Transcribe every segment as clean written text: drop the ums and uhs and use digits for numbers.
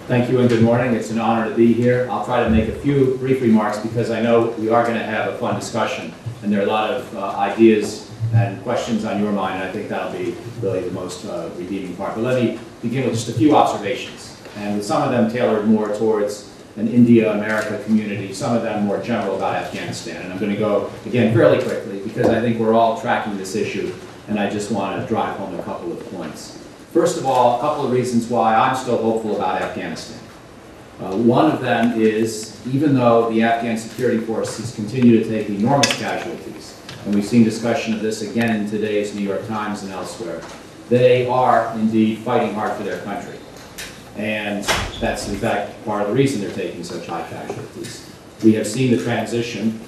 Thank you and good morning. It's an honor to be here. I'll try to make a few brief remarks because I know we are going to have a fun discussion and there are a lot of ideas and questions on your mind, and I think that'll be really the most redeeming part. But let me begin with just a few observations, and with some of them tailored more towards an India-America community, some of them more general about Afghanistan. And I'm going to go, again, fairly quickly because I think we're all tracking this issue, and I just want to drive home a couple of points. First of all, a couple of reasons why I'm still hopeful about Afghanistan. One of them is, even though the Afghan security forces continue to take enormous casualties, and we've seen discussion of this again in today's New York Times and elsewhere, they are indeed fighting hard for their country. And that's in fact part of the reason they're taking such high casualties. We have seen the transition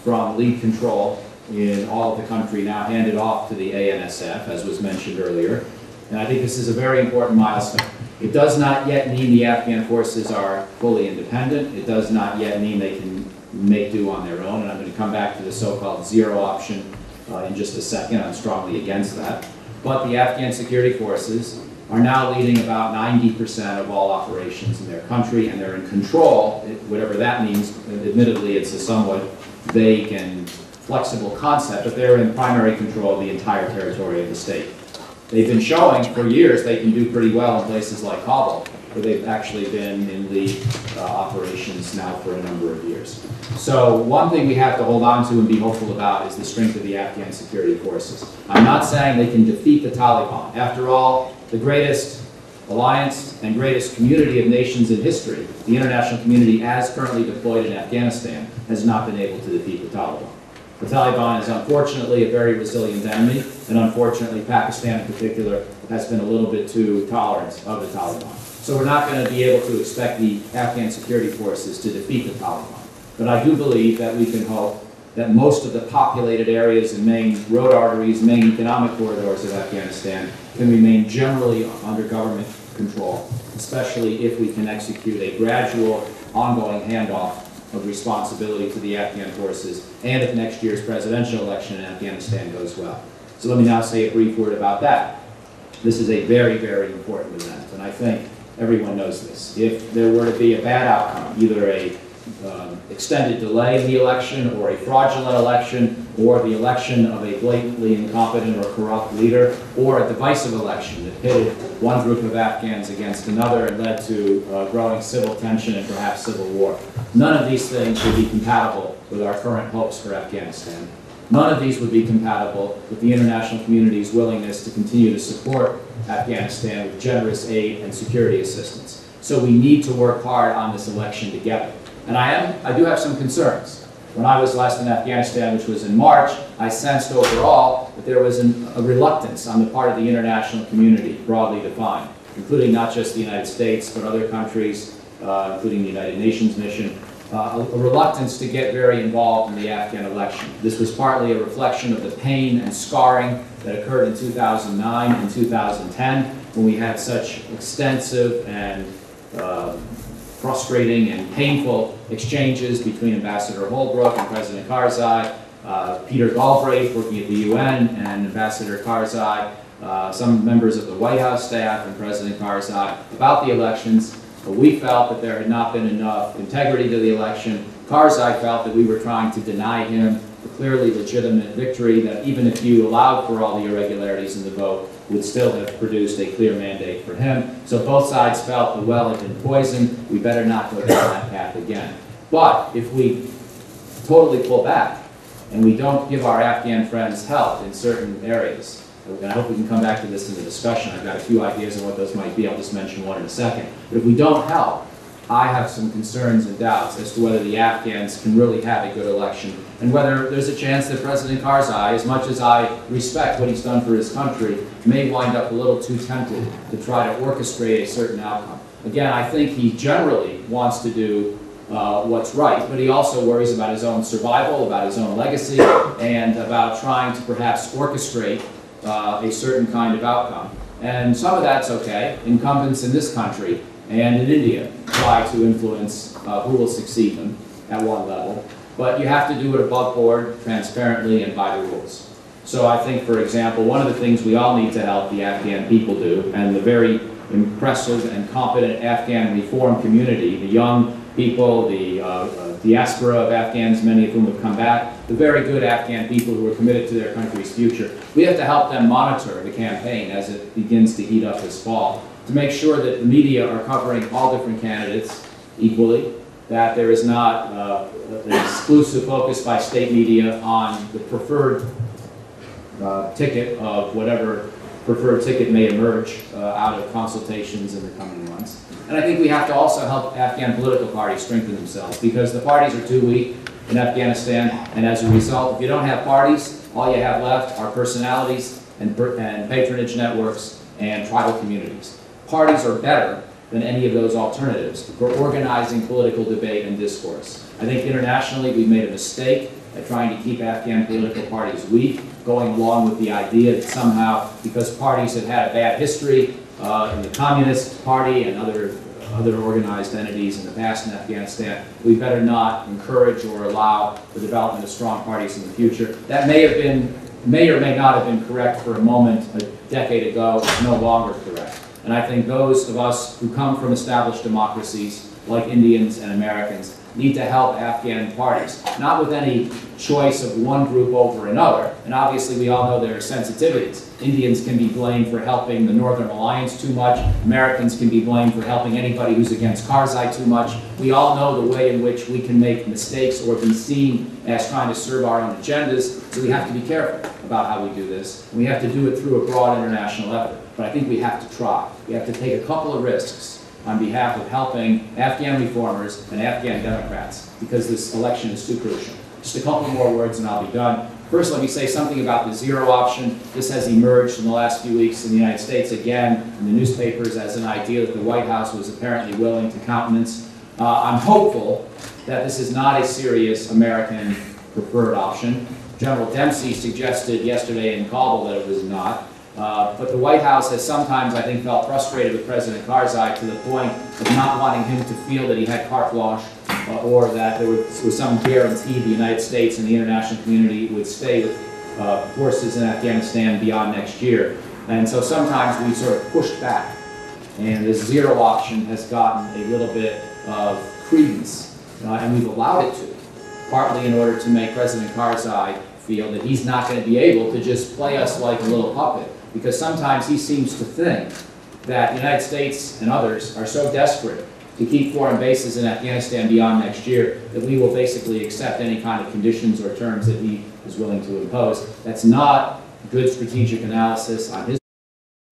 from lead control in all of the country now handed off to the ANSF, as was mentioned earlier. And I think this is a very important milestone. It does not yet mean the Afghan forces are fully independent. It does not yet mean they can make do on their own. And I'm going to come back to the so-called zero option in just a second. I'm strongly against that. But the Afghan security forces are now leading about 90% of all operations in their country, and they're in control, whatever that means. Admittedly, it's a somewhat vague and flexible concept, but they're in primary control of the entire territory of the state. They've been showing for years they can do pretty well in places like Kabul, where they've actually been in lead operations now for a number of years. So one thing we have to hold on to and be hopeful about is the strength of the Afghan security forces. I'm not saying they can defeat the Taliban. After all, the greatest alliance and greatest community of nations in history, the international community as currently deployed in Afghanistan, has not been able to defeat the Taliban. The Taliban is unfortunately a very resilient enemy, and unfortunately Pakistan in particular has been a little bit too tolerant of the Taliban. So we're not going to be able to expect the Afghan security forces to defeat the Taliban. But I do believe that we can hope that most of the populated areas and main road arteries, main economic corridors of Afghanistan can remain generally under government control, especially if we can execute a gradual, ongoing handoff of responsibility to the Afghan forces, and if next year's presidential election in Afghanistan goes well. So let me now say a brief word about that. This is a very, very important event, and I think everyone knows this. If there were to be a bad outcome, either a extended delay in the election, or a fraudulent election, or the election of a blatantly incompetent or corrupt leader, or a divisive election that pitted one group of Afghans against another and led to growing civil tension and perhaps civil war. None of these things would be compatible with our current hopes for Afghanistan. None of these would be compatible with the international community's willingness to continue to support Afghanistan with generous aid and security assistance. So we need to work hard on this election together. And I do have some concerns. When I was last in Afghanistan, which was in March, I sensed overall that there was a reluctance on the part of the international community, broadly defined, including not just the United States, but other countries, including the United Nations mission, a reluctance to get very involved in the Afghan election. This was partly a reflection of the pain and scarring that occurred in 2009 and 2010, when we had such extensive and frustrating and painful exchanges between Ambassador Holbrooke and President Karzai, Peter Galbraith working at the UN and Ambassador Karzai, some members of the White House staff and President Karzai about the elections. We felt that there had not been enough integrity to the election. Karzai felt that we were trying to deny him the clearly legitimate victory, that even if you allowed for all the irregularities in the vote, would still have produced a clear mandate for him. So both sides felt the well had been poisoned. We better not go down that path again. But if we totally pull back and we don't give our Afghan friends help in certain areas, and I hope we can come back to this in the discussion. I've got a few ideas on what those might be. I'll just mention one in a second. But if we don't help, I have some concerns and doubts as to whether the Afghans can really have a good election, and whether there's a chance that President Karzai, as much as I respect what he's done for his country, may wind up a little too tempted to try to orchestrate a certain outcome. Again, I think he generally wants to do what's right, but he also worries about his own survival, about his own legacy, and about trying to perhaps orchestrate a certain kind of outcome. And some of that's okay. Incumbents in this country and in India try to influence who will succeed them at one level. But you have to do it above board, transparently, and by the rules. So I think, for example, one of the things we all need to help the Afghan people do, and the very impressive and competent Afghan reform community, the young people, the diaspora of Afghans, many of whom have come back, the very good Afghan people who are committed to their country's future. We have to help them monitor the campaign as it begins to heat up this fall, to make sure that the media are covering all different candidates equally, that there is not an exclusive focus by state media on the preferred ticket of whatever preferred ticket may emerge out of consultations in the coming months. And I think we have to also help Afghan political parties strengthen themselves, because the parties are too weak in Afghanistan, and as a result, if you don't have parties, all you have left are personalities and patronage networks and tribal communities. Parties are better than any of those alternatives for organizing political debate and discourse. I think internationally we've made a mistake at trying to keep Afghan political parties weak, going along with the idea that somehow, because parties have had a bad history in the Communist Party and other organized entities in the past in Afghanistan, we better not encourage or allow the development of strong parties in the future. That may or may not have been correct for a moment a decade ago. It's no longer correct. And I think those of us who come from established democracies, like Indians and Americans, need to help Afghan parties, not with any choice of one group over another. And obviously we all know there are sensitivities. Indians can be blamed for helping the Northern Alliance too much. Americans can be blamed for helping anybody who's against Karzai too much. We all know the way in which we can make mistakes or be seen as trying to serve our own agendas. So we have to be careful about how we do this. And we have to do it through a broad international effort. But I think we have to try. We have to take a couple of risks on behalf of helping Afghan reformers and Afghan Democrats, because this election is too crucial. Just a couple more words and I'll be done. First, let me say something about the zero option. This has emerged in the last few weeks in the United States again in the newspapers as an idea that the White House was apparently willing to countenance. I'm hopeful that this is not a serious American preferred option. General Dempsey suggested yesterday in Kabul that it was not. But the White House has sometimes, I think, felt frustrated with President Karzai to the point of not wanting him to feel that he had carte blanche or that there was some guarantee the United States and the international community would stay with forces in Afghanistan beyond next year. And so sometimes we sort of pushed back. And this zero option has gotten a little bit of credence, and we've allowed it to, partly in order to make President Karzai feel that he's not going to be able to just play us like a little puppet. Because sometimes he seems to think that the United States and others are so desperate to keep foreign bases in Afghanistan beyond next year that we will basically accept any kind of conditions or terms that he is willing to impose. That's not good strategic analysis on his part.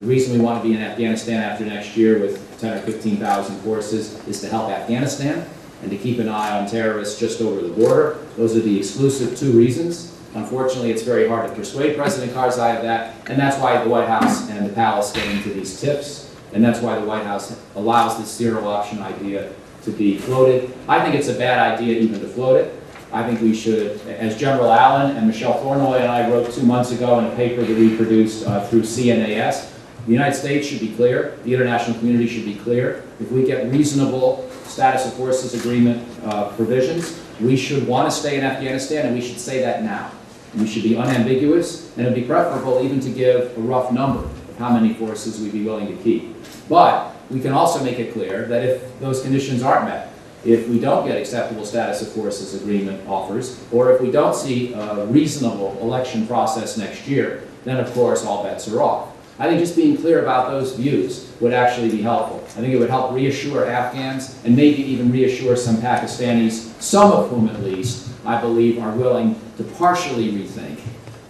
The reason we want to be in Afghanistan after next year with 10 or 15,000 forces is to help Afghanistan and to keep an eye on terrorists just over the border. Those are the exclusive two reasons. Unfortunately, it's very hard to persuade President Karzai of that, and that's why the White House and the palace get into these tips, and that's why the White House allows this zero option idea to be floated. I think it's a bad idea even to float it. I think we should, as General Allen and Michelle Flournoy and I wrote 2 months ago in a paper that we produced through CNAS, the United States should be clear, the international community should be clear. If we get reasonable status of forces agreement provisions, we should want to stay in Afghanistan, and we should say that now. We should be unambiguous, and it would be preferable even to give a rough number of how many forces we'd be willing to keep. But we can also make it clear that if those conditions aren't met, if we don't get acceptable status of forces agreement offers, or if we don't see a reasonable election process next year, then of course all bets are off. I think just being clear about those views would actually be helpful. I think it would help reassure Afghans and maybe even reassure some Pakistanis, some of whom at least, I believe, are willing to partially rethink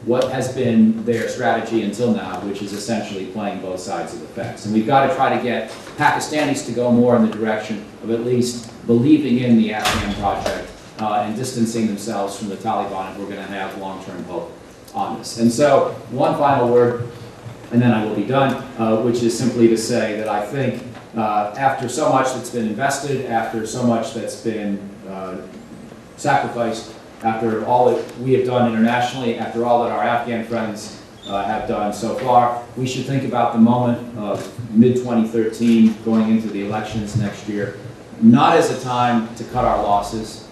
what has been their strategy until now, which is essentially playing both sides of the fence. And we've got to try to get Pakistanis to go more in the direction of at least believing in the Afghan project and distancing themselves from the Taliban if we're going to have long-term hope on this. And so, one final word, and then I will be done, which is simply to say that I think after so much that's been invested, after so much that's been sacrificed, after all that we have done internationally, after all that our Afghan friends have done so far, we should think about the moment of mid-2013 going into the elections next year, not as a time to cut our losses,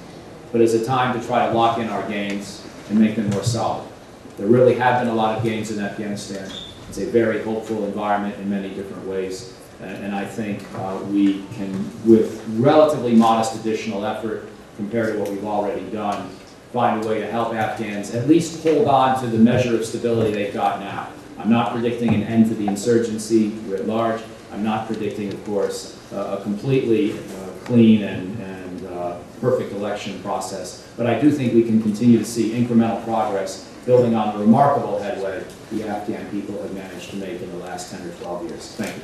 but as a time to try to lock in our gains and make them more solid. There really have been a lot of gains in Afghanistan. It's a very hopeful environment in many different ways. And I think we can, with relatively modest additional effort compared to what we've already done, find a way to help Afghans at least hold on to the measure of stability they've got now. I'm not predicting an end to the insurgency writ large. I'm not predicting, of course, a completely clean and perfect election process. But I do think we can continue to see incremental progress building on the remarkable headway the Afghan people have managed to make in the last 10 or 12 years. Thank you.